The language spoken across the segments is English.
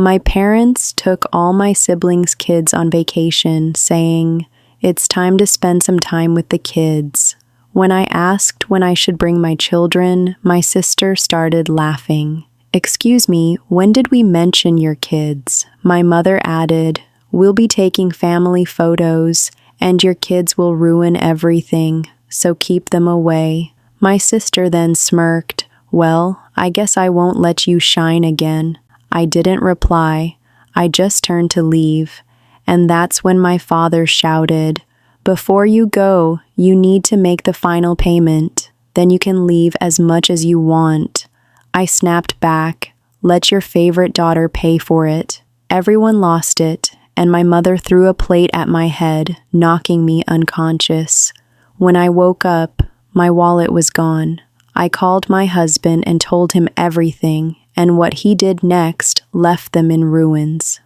My parents took all my siblings' kids on vacation, saying, "It's time to spend some time with the kids." When I asked when I should bring my children, my sister started laughing. "Excuse me, when did we mention your kids?" My mother added, "We'll be taking family photos, and your kids will ruin everything, so keep them away." My sister then smirked, "Well, I guess I won't let you shine again." I didn't reply. I just turned to leave, and that's when my father shouted, "Before you go, you need to make the final payment. Then you can leave as much as you want." I snapped back, "Let your favorite daughter pay for it." Everyone lost it, and my mother threw a plate at my head, knocking me unconscious. When I woke up, my wallet was gone. I called my husband and told him everything, and what he did next left them in ruins.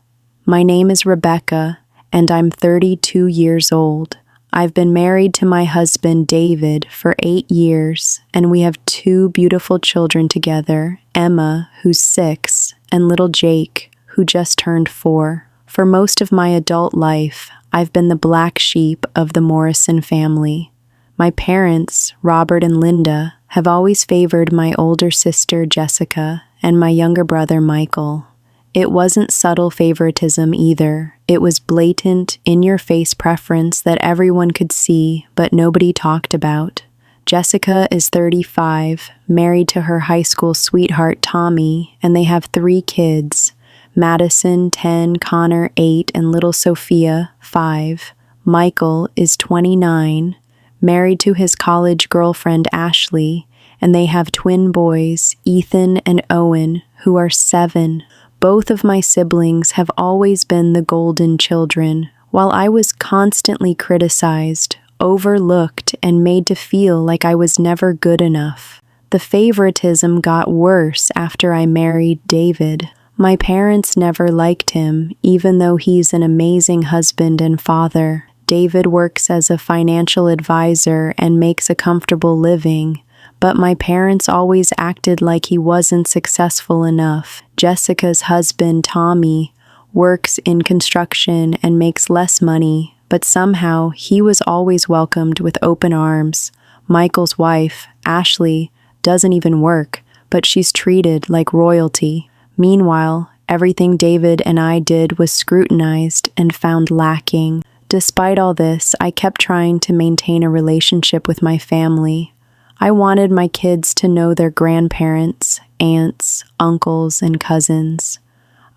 My name is Rebecca, and I'm 32 years old. I've been married to my husband, David, for 8 years, and we have 2 beautiful children together, Emma, who's 6, and little Jake, who just turned 4. For most of my adult life, I've been the black sheep of the Morrison family. My parents, Robert and Linda, have always favored my older sister, Jessica, and my younger brother, Michael. It wasn't subtle favoritism either. It was blatant, in-your-face preference that everyone could see, but nobody talked about. Jessica is 35, married to her high school sweetheart, Tommy, and they have 3 kids. Madison, 10, Connor, 8, and little Sophia, 5. Michael is 29, married to his college girlfriend, Ashley, and they have twin boys, Ethan and Owen, who are 7. Both of my siblings have always been the golden children, while I was constantly criticized, overlooked, and made to feel like I was never good enough. The favoritism got worse after I married David. My parents never liked him, even though he's an amazing husband and father. David works as a financial advisor and makes a comfortable living, but my parents always acted like he wasn't successful enough. Jessica's husband, Tommy, works in construction and makes less money, but somehow he was always welcomed with open arms. Michael's wife, Ashley, doesn't even work, but she's treated like royalty. Meanwhile, everything David and I did was scrutinized and found lacking. Despite all this, I kept trying to maintain a relationship with my family. I wanted my kids to know their grandparents, aunts, uncles, and cousins.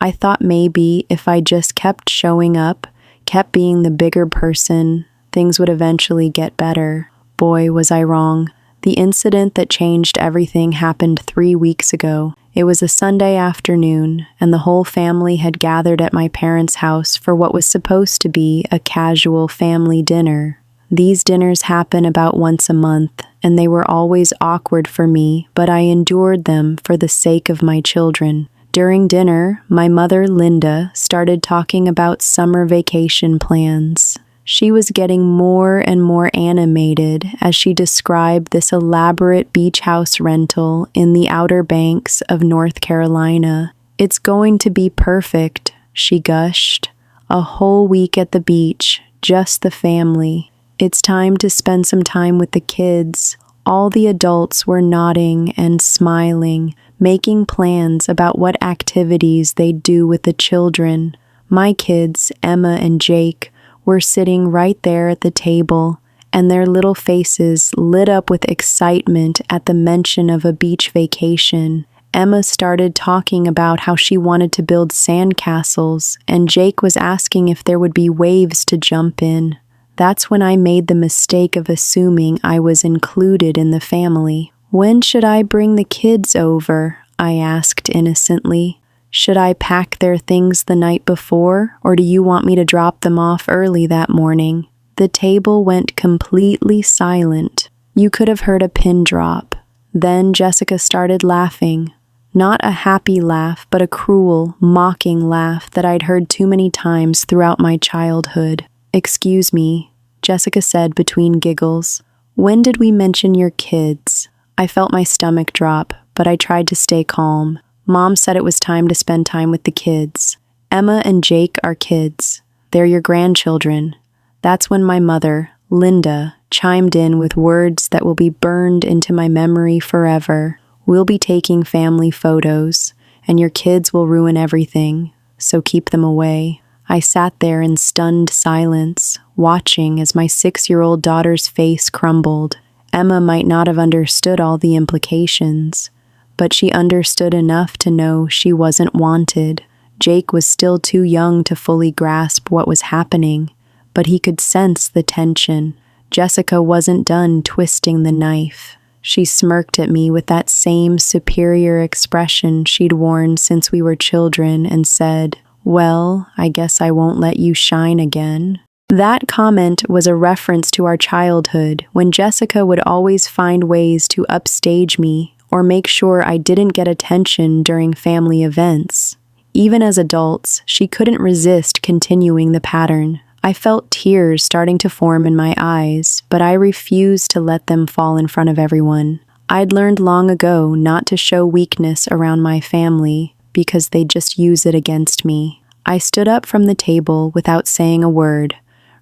I thought maybe if I just kept showing up, kept being the bigger person, things would eventually get better. Boy, was I wrong. The incident that changed everything happened 3 weeks ago. It was a Sunday afternoon, and the whole family had gathered at my parents' house for what was supposed to be a casual family dinner. These dinners happen about once a month, and they were always awkward for me, but I endured them for the sake of my children. During dinner, my mother, Linda, started talking about summer vacation plans. She was getting more and more animated as she described this elaborate beach house rental in the Outer Banks of North Carolina. "It's going to be perfect," she gushed. "A whole week at the beach, just the family. It's time to spend some time with the kids." All the adults were nodding and smiling, making plans about what activities they'd do with the children. My kids, Emma and Jake, were sitting right there at the table, and their little faces lit up with excitement at the mention of a beach vacation. Emma started talking about how she wanted to build sandcastles, and Jake was asking if there would be waves to jump in. That's when I made the mistake of assuming I was included in the family. "When should I bring the kids over?" I asked innocently. "Should I pack their things the night before, or do you want me to drop them off early that morning?" The table went completely silent. You could have heard a pin drop. Then Jessica started laughing. Not a happy laugh, but a cruel, mocking laugh that I'd heard too many times throughout my childhood. "Excuse me," Jessica said between giggles. "When did we mention your kids?" I felt my stomach drop, but I tried to stay calm. Mom said it was time to spend time with the kids. Emma and Jake are kids. They're your grandchildren. That's when my mother, Linda, chimed in with words that will be burned into my memory forever. We'll be taking family photos, and your kids will ruin everything, so keep them away. I sat there in stunned silence, watching as my 6-year-old daughter's face crumbled. Emma might not have understood all the implications, but she understood enough to know she wasn't wanted. Jake was still too young to fully grasp what was happening, but he could sense the tension. Jessica wasn't done twisting the knife. She smirked at me with that same superior expression she'd worn since we were children and said, "Well, I guess I won't let you shine again." That comment was a reference to our childhood, when Jessica would always find ways to upstage me or make sure I didn't get attention during family events. Even as adults, she couldn't resist continuing the pattern. I felt tears starting to form in my eyes, but I refused to let them fall in front of everyone. I'd learned long ago not to show weakness around my family because they'd just use it against me. I stood up from the table without saying a word,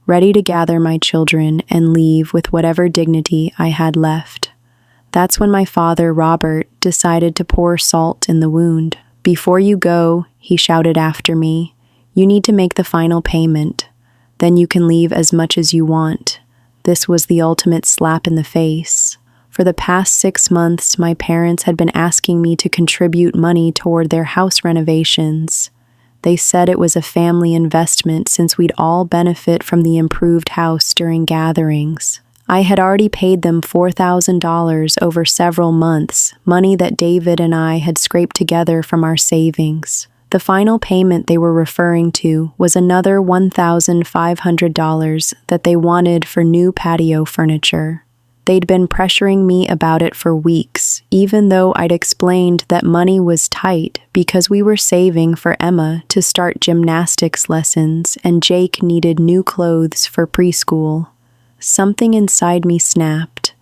ready to gather my children and leave with whatever dignity I had left. That's when my father, Robert, decided to pour salt in the wound. "Before you go," he shouted after me, "you need to make the final payment. Then you can leave as much as you want." This was the ultimate slap in the face. For the past 6 months, my parents had been asking me to contribute money toward their house renovations. They said it was a family investment since we'd all benefit from the improved house during gatherings. I had already paid them $4,000 over several months, money that David and I had scraped together from our savings. The final payment they were referring to was another $1,500 that they wanted for new patio furniture. They'd been pressuring me about it for weeks, even though I'd explained that money was tight because we were saving for Emma to start gymnastics lessons and Jake needed new clothes for preschool. Something inside me snapped.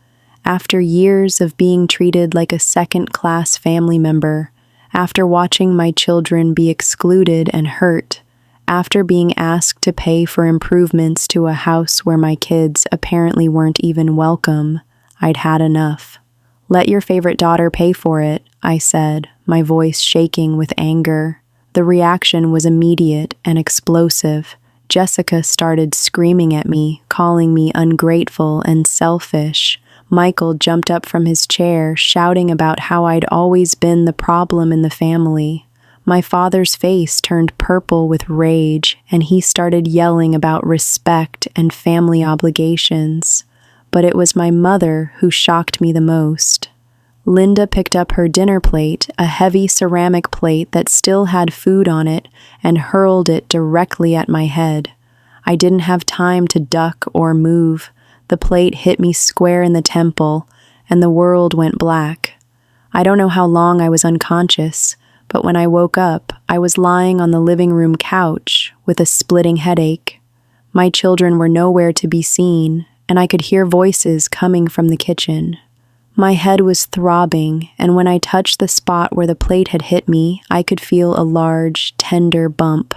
After years of being treated like a second-class family member, after watching my children be excluded and hurt, after being asked to pay for improvements to a house where my kids apparently weren't even welcome, I'd had enough. "Let your favorite daughter pay for it," I said, my voice shaking with anger. The reaction was immediate and explosive. Jessica started screaming at me, calling me ungrateful and selfish. Michael jumped up from his chair, shouting about how I'd always been the problem in the family. My father's face turned purple with rage, and he started yelling about respect and family obligations. But it was my mother who shocked me the most. Linda picked up her dinner plate, a heavy ceramic plate that still had food on it, and hurled it directly at my head. I didn't have time to duck or move. The plate hit me square in the temple, and the world went black. I don't know how long I was unconscious, but when I woke up, I was lying on the living room couch with a splitting headache. My children were nowhere to be seen, and I could hear voices coming from the kitchen. My head was throbbing, and when I touched the spot where the plate had hit me, I could feel a large, tender bump.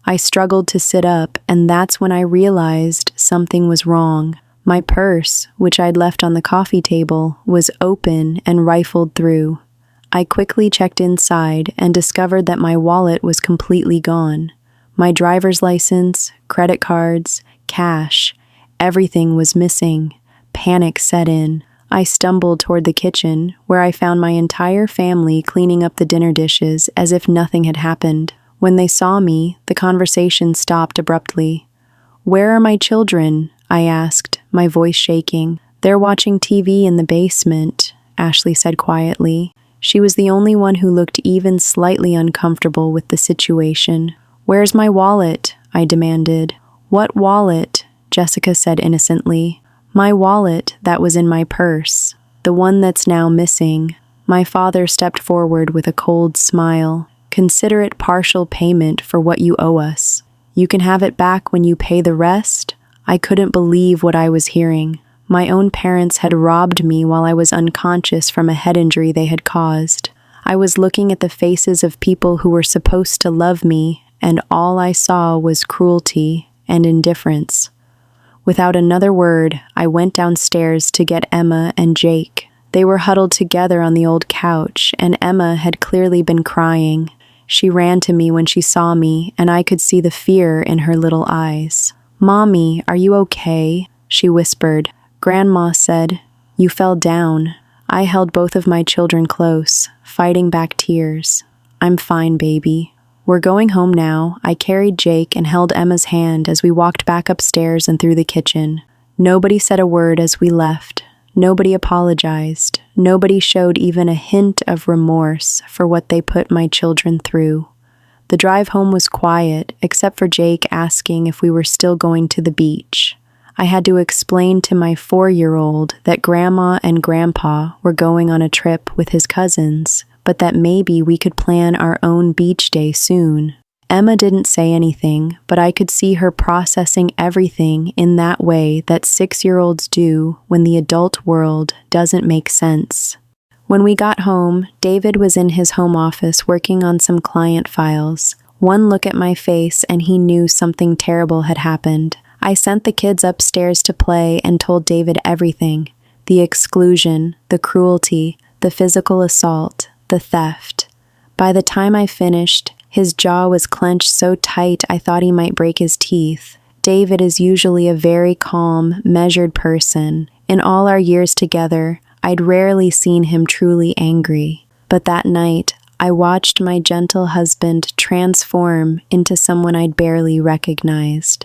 I struggled to sit up, and that's when I realized something was wrong. My purse, which I'd left on the coffee table, was open and rifled through. I quickly checked inside and discovered that my wallet was completely gone. My driver's license, credit cards, cash, everything was missing. Panic set in. I stumbled toward the kitchen, where I found my entire family cleaning up the dinner dishes as if nothing had happened. When they saw me, the conversation stopped abruptly. "Where are my children?" I asked, my voice shaking. "They're watching TV in the basement," Ashley said quietly. She was the only one who looked even slightly uncomfortable with the situation. "Where's my wallet?" I demanded. "What wallet?" Jessica said innocently. "My wallet that was in my purse, the one that's now missing." My father stepped forward with a cold smile. "Consider it partial payment for what you owe us. You can have it back when you pay the rest." I couldn't believe what I was hearing. My own parents had robbed me while I was unconscious from a head injury they had caused. I was looking at the faces of people who were supposed to love me, and all I saw was cruelty and indifference. Without another word, I went downstairs to get Emma and Jake. They were huddled together on the old couch, and Emma had clearly been crying. She ran to me when she saw me, and I could see the fear in her little eyes. "Mommy, are you okay?" she whispered. Grandma said, "You fell down." I held both of my children close, fighting back tears. "I'm fine, baby." "We're going home now." I carried Jake and held Emma's hand as we walked back upstairs and through the kitchen. Nobody said a word as we left. Nobody apologized. Nobody showed even a hint of remorse for what they put my children through. The drive home was quiet, except for Jake asking if we were still going to the beach. I had to explain to my 4-year-old that Grandma and Grandpa were going on a trip with his cousins, but that maybe we could plan our own beach day soon. Emma didn't say anything, but I could see her processing everything in that way that 6-year-olds do when the adult world doesn't make sense. When we got home, David was in his home office working on some client files. One look at my face and he knew something terrible had happened. I sent the kids upstairs to play and told David everything. The exclusion, the cruelty, the physical assault, the theft. By the time I finished, his jaw was clenched so tight I thought he might break his teeth. David is usually a very calm, measured person. In all our years together, I'd rarely seen him truly angry. But that night, I watched my gentle husband transform into someone I'd barely recognized.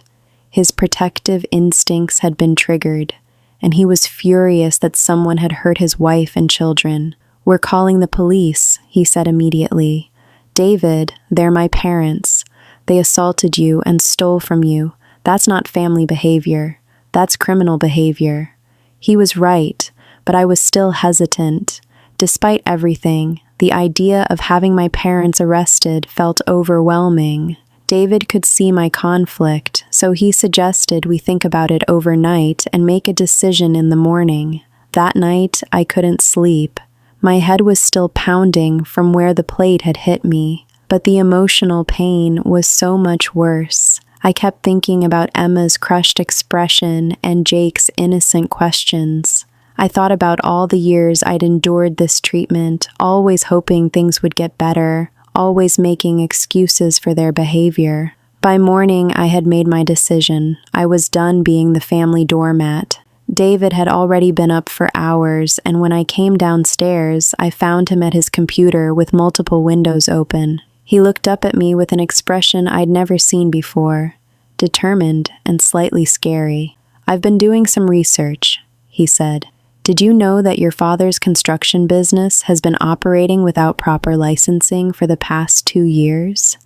His protective instincts had been triggered, and he was furious that someone had hurt his wife and children. "We're calling the police," he said immediately. "David, they're my parents. They assaulted you and stole from you. That's not family behavior. That's criminal behavior." He was right, but I was still hesitant. Despite everything, the idea of having my parents arrested felt overwhelming. David could see my conflict, so he suggested we think about it overnight and make a decision in the morning. That night, I couldn't sleep. My head was still pounding from where the plate had hit me, but the emotional pain was so much worse. I kept thinking about Emma's crushed expression and Jake's innocent questions. I thought about all the years I'd endured this treatment, always hoping things would get better, always making excuses for their behavior. By morning, I had made my decision. I was done being the family doormat. David had already been up for hours, and when I came downstairs, I found him at his computer with multiple windows open. He looked up at me with an expression I'd never seen before, determined and slightly scary. "I've been doing some research," he said. "Did you know that your father's construction business has been operating without proper licensing for the past 2 years?"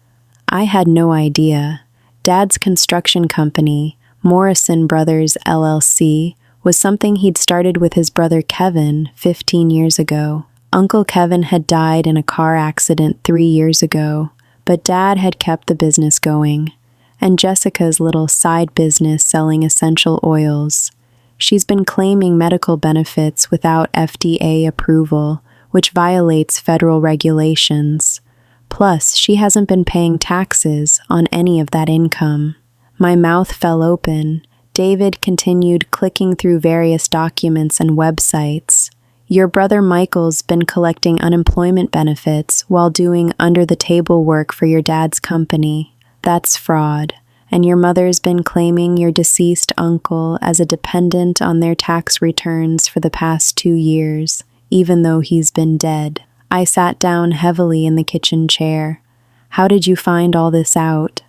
I had no idea. Dad's construction company, Morrison Brothers LLC, was something he'd started with his brother Kevin 15 years ago. Uncle Kevin had died in a car accident 3 years ago, but Dad had kept the business going. And Jessica's little side business selling essential oils. She's been claiming medical benefits without FDA approval, which violates federal regulations. Plus, she hasn't been paying taxes on any of that income. My mouth fell open. David continued clicking through various documents and websites. "Your brother Michael's been collecting unemployment benefits while doing under-the-table work for your dad's company. That's fraud. And your mother's been claiming your deceased uncle as a dependent on their tax returns for the past 2 years, even though he's been dead." I sat down heavily in the kitchen chair. "How did you find all this out?"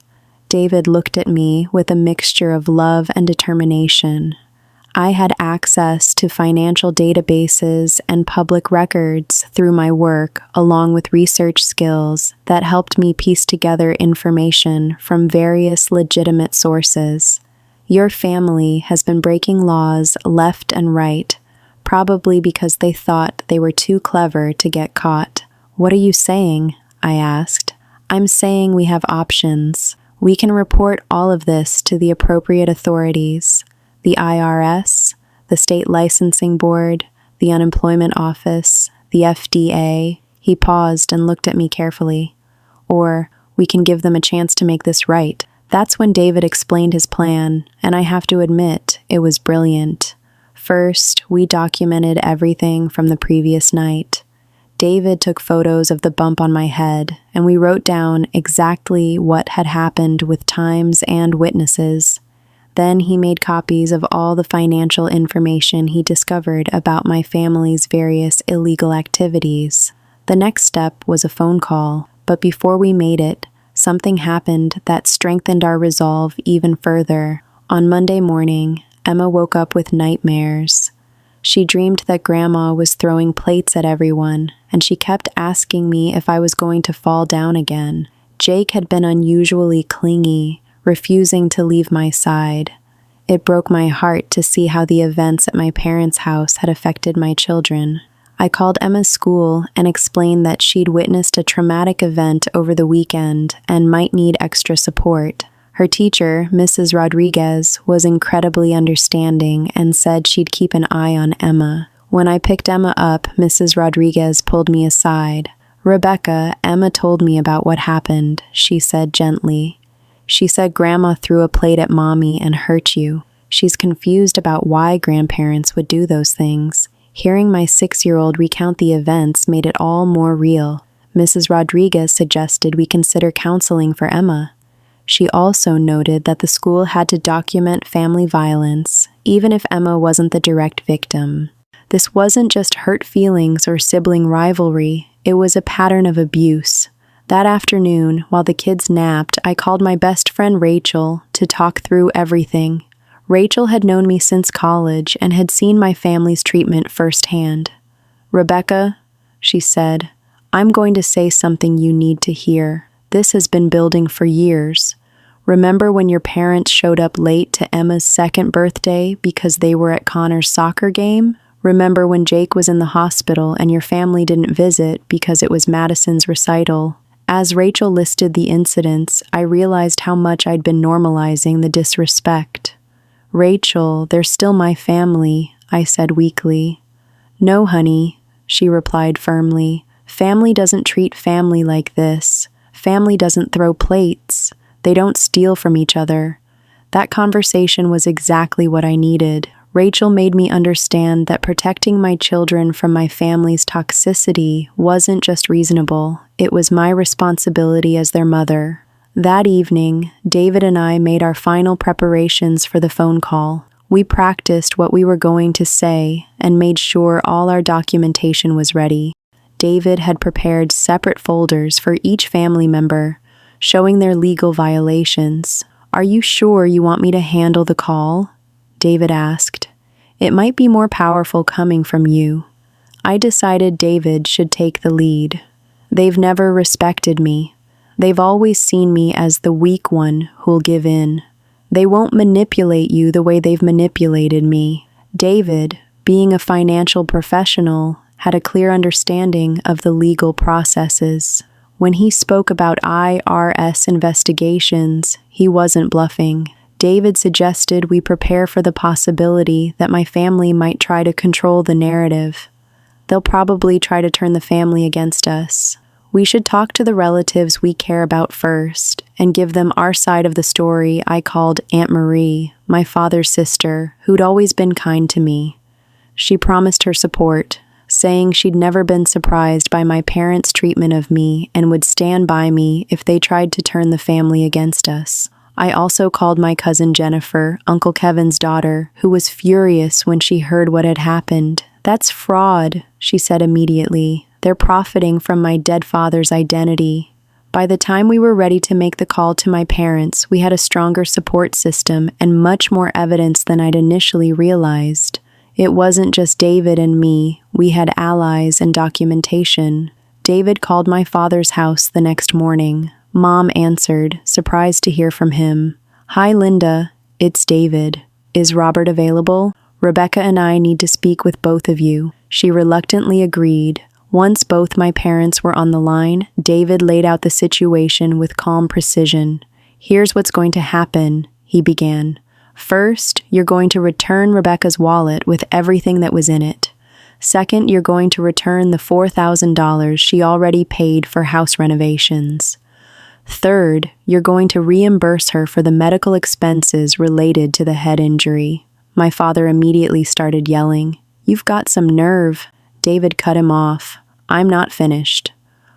David looked at me with a mixture of love and determination. I had access to financial databases and public records through my work, along with research skills that helped me piece together information from various legitimate sources. "Your family has been breaking laws left and right, probably because they thought they were too clever to get caught." "What are you saying?" I asked. "I'm saying we have options. We can report all of this to the appropriate authorities. The IRS, the State Licensing Board, the Unemployment Office, the FDA. He paused and looked at me carefully. Or, we can give them a chance to make this right. That's when David explained his plan, and I have to admit, it was brilliant. First, we documented everything from the previous night. David took photos of the bump on my head, and we wrote down exactly what had happened with times and witnesses. Then he made copies of all the financial information he discovered about my family's various illegal activities. The next step was a phone call, but before we made it, something happened that strengthened our resolve even further. On Monday morning, Emma woke up with nightmares. She dreamed that Grandma was throwing plates at everyone, and she kept asking me if I was going to fall down again. Jake had been unusually clingy, refusing to leave my side. It broke my heart to see how the events at my parents' house had affected my children. I called Emma's school and explained that she'd witnessed a traumatic event over the weekend and might need extra support. Her teacher, Mrs. Rodriguez, was incredibly understanding and said she'd keep an eye on Emma. When I picked Emma up, Mrs. Rodriguez pulled me aside. "Rebecca, Emma told me about what happened," she said gently. "She said Grandma threw a plate at Mommy and hurt you. She's confused about why grandparents would do those things." Hearing my 6-year-old recount the events made it all more real. Mrs. Rodriguez suggested we consider counseling for Emma. She also noted that the school had to document family violence, even if Emma wasn't the direct victim. This wasn't just hurt feelings or sibling rivalry, it was a pattern of abuse. That afternoon, while the kids napped, I called my best friend Rachel to talk through everything. Rachel had known me since college and had seen my family's treatment firsthand. "Rebecca," she said, "I'm going to say something you need to hear. This has been building for years. Remember when your parents showed up late to Emma's 2nd birthday because they were at Connor's soccer game? Remember when Jake was in the hospital and your family didn't visit because it was Madison's recital?" As Rachel listed the incidents, I realized how much I'd been normalizing the disrespect. "Rachel, they're still my family," I said weakly. "No, honey," she replied firmly. "Family doesn't treat family like this. Family doesn't throw plates. They don't steal from each other." That conversation was exactly what I needed. Rachel made me understand that protecting my children from my family's toxicity wasn't just reasonable, it was my responsibility as their mother. That evening, David and I made our final preparations for the phone call. We practiced what we were going to say and made sure all our documentation was ready. David had prepared separate folders for each family member, showing their legal violations. "Are you sure you want me to handle the call?" David asked. "It might be more powerful coming from you." I decided David should take the lead. They've never respected me. They've always seen me as the weak one who'll give in. They won't manipulate you the way they've manipulated me. David, being a financial professional, had a clear understanding of the legal processes. When he spoke about IRS investigations, he wasn't bluffing. David suggested we prepare for the possibility that my family might try to control the narrative. They'll probably try to turn the family against us. We should talk to the relatives we care about first and give them our side of the story. I called Aunt Marie, my father's sister, who'd always been kind to me. She promised her support, saying she'd never been surprised by my parents' treatment of me and would stand by me if they tried to turn the family against us. I also called my cousin Jennifer, Uncle Kevin's daughter, who was furious when she heard what had happened. "That's fraud," she said immediately. "They're profiting from my dead father's identity." By the time we were ready to make the call to my parents, we had a stronger support system and much more evidence than I'd initially realized. It wasn't just David and me, we had allies and documentation. David called my father's house the next morning. Mom answered, surprised to hear from him. "Hi, Linda. It's David. Is Robert available? Rebecca and I need to speak with both of you." She reluctantly agreed. Once both my parents were on the line, David laid out the situation with calm precision. "Here's what's going to happen," he began. "First, you're going to return Rebecca's wallet with everything that was in it. Second, you're going to return the $4,000 she already paid for house renovations. Third, you're going to reimburse her for the medical expenses related to the head injury. My father immediately started yelling. You've got some nerve. David cut him off. I'm not finished.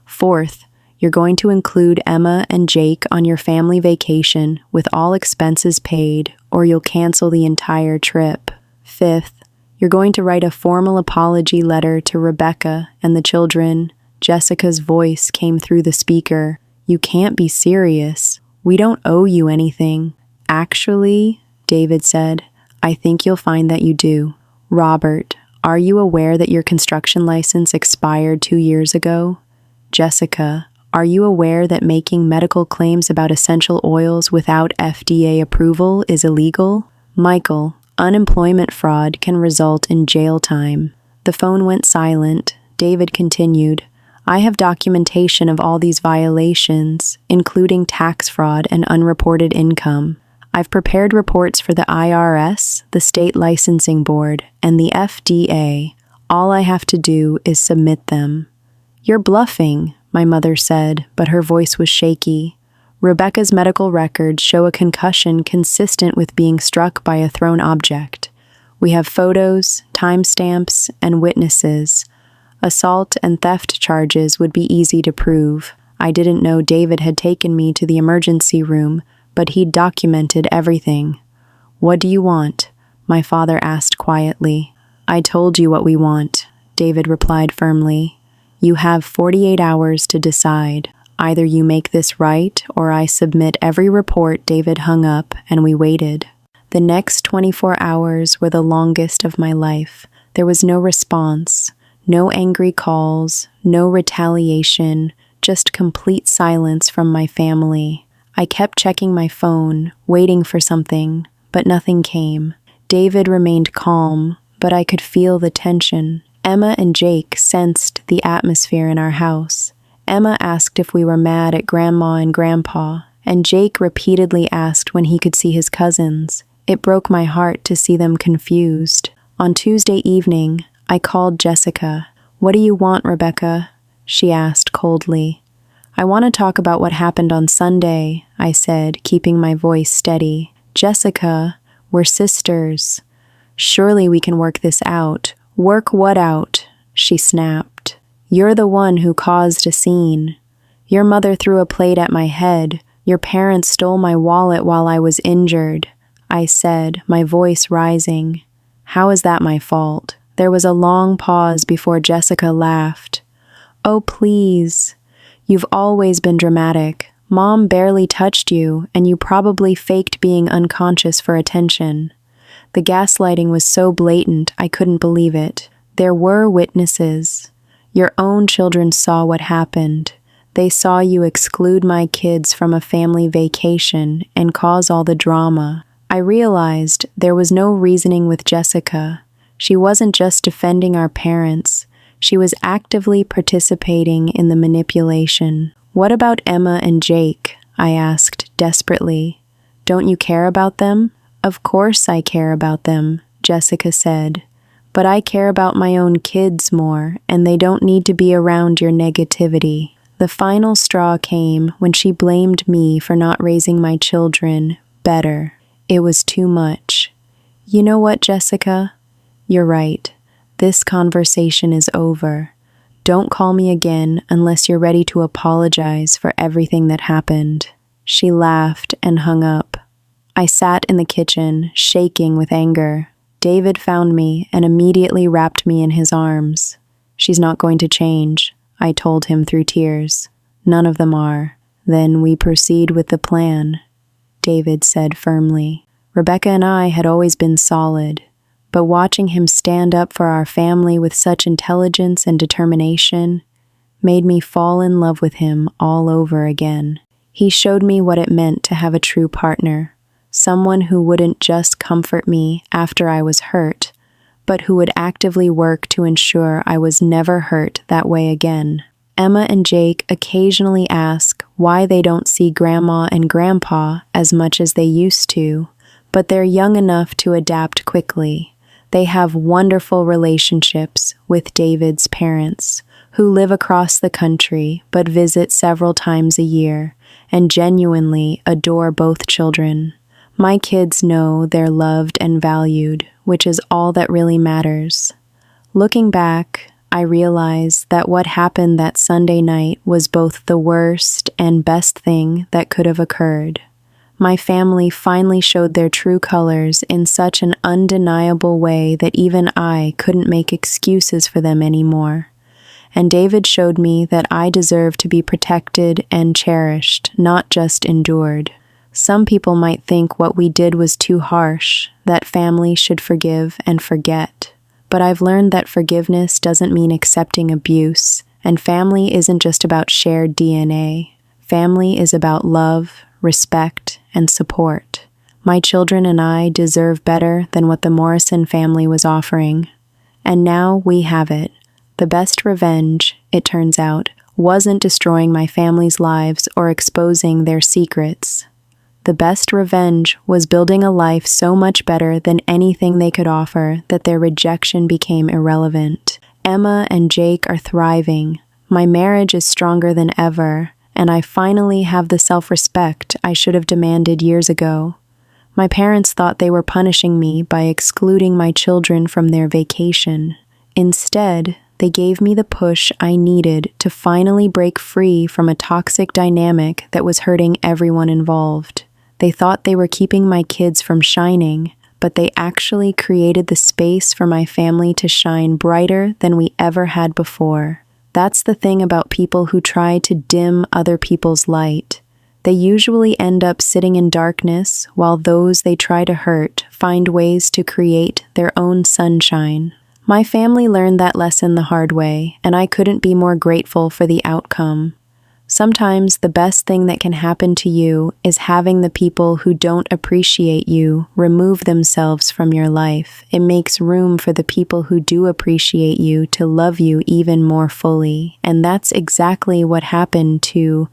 Fourth, you're going to include Emma and Jake on your family vacation with all expenses paid, or you'll cancel the entire trip. Fifth, you're going to write a formal apology letter to Rebecca and the children. Jessica's voice came through the speaker. You can't be serious. We don't owe you anything. Actually, David said, I think you'll find that you do. Robert, are you aware that your construction license expired 2 years ago? Jessica, are you aware that making medical claims about essential oils without FDA approval is illegal? Michael, unemployment fraud can result in jail time. The phone went silent. David continued, I have documentation of all these violations, including tax fraud and unreported income. I've prepared reports for the IRS, the State Licensing Board, and the FDA. All I have to do is submit them. You're bluffing, my mother said, but her voice was shaky. Rebecca's medical records show a concussion consistent with being struck by a thrown object. We have photos, timestamps, and witnesses. Assault and theft charges would be easy to prove. I didn't know David had taken me to the emergency room, but he'd documented everything. What do you want? My father asked quietly. I told you what we want, David replied firmly. You have 48 hours to decide. Either you make this right or I submit every report. David hung up and we waited. The next 24 hours were the longest of my life. There was no response, no angry calls, no retaliation, just complete silence from my family. I kept checking my phone, waiting for something, but nothing came. David remained calm, but I could feel the tension. Emma and Jake sensed the atmosphere in our house. Emma asked if we were mad at Grandma and Grandpa, and Jake repeatedly asked when he could see his cousins. It broke my heart to see them confused. On Tuesday evening, I called Jessica. What do you want, Rebecca? She asked coldly. I want to talk about what happened on Sunday, I said, keeping my voice steady. Jessica, we're sisters. Surely we can work this out. Work what out? She snapped. You're the one who caused a scene. Your mother threw a plate at my head. Your parents stole my wallet while I was injured, I said, my voice rising. How is that my fault? There was a long pause before Jessica laughed. Oh, please. You've always been dramatic. Mom barely touched you, and you probably faked being unconscious for attention. The gaslighting was so blatant, I couldn't believe it. There were witnesses. Your own children saw what happened. They saw you exclude my kids from a family vacation and cause all the drama. I realized there was no reasoning with Jessica. She wasn't just defending our parents. She was actively participating in the manipulation. What about Emma and Jake? I asked desperately. Don't you care about them? Of course I care about them, Jessica said. But I care about my own kids more, and they don't need to be around your negativity. The final straw came when she blamed me for not raising my children better. It was too much. You know what, Jessica? You're right. This conversation is over. Don't call me again unless you're ready to apologize for everything that happened. She laughed and hung up. I sat in the kitchen, shaking with anger. David found me and immediately wrapped me in his arms. She's not going to change, I told him through tears. None of them are. Then we proceed with the plan, David said firmly. Rebecca and I had always been solid, but watching him stand up for our family with such intelligence and determination made me fall in love with him all over again. He showed me what it meant to have a true partner, someone who wouldn't just comfort me after I was hurt, but who would actively work to ensure I was never hurt that way again. Emma and Jake occasionally ask why they don't see Grandma and Grandpa as much as they used to, but they're young enough to adapt quickly. They have wonderful relationships with David's parents, who live across the country but visit several times a year and genuinely adore both children. My kids know they're loved and valued, which is all that really matters. Looking back, I realize that what happened that Sunday night was both the worst and best thing that could have occurred. My family finally showed their true colors in such an undeniable way that even I couldn't make excuses for them anymore. And David showed me that I deserve to be protected and cherished, not just endured. Some people might think what we did was too harsh, that family should forgive and forget. But I've learned that forgiveness doesn't mean accepting abuse, and family isn't just about shared DNA. Family is about love, respect, and support. My children and I deserve better than what the Morrison family was offering. And now we have it. The best revenge, it turns out, wasn't destroying my family's lives or exposing their secrets. The best revenge was building a life so much better than anything they could offer that their rejection became irrelevant. Emma and Jake are thriving. My marriage is stronger than ever, and I finally have the self-respect I should have demanded years ago. My parents thought they were punishing me by excluding my children from their vacation. Instead, they gave me the push I needed to finally break free from a toxic dynamic that was hurting everyone involved. They thought they were keeping my kids from shining, but they actually created the space for my family to shine brighter than we ever had before. That's the thing about people who try to dim other people's light. They usually end up sitting in darkness, while those they try to hurt find ways to create their own sunshine. My family learned that lesson the hard way, and I couldn't be more grateful for the outcome. Sometimes the best thing that can happen to you is having the people who don't appreciate you remove themselves from your life. It makes room for the people who do appreciate you to love you even more fully. And that's exactly what happened to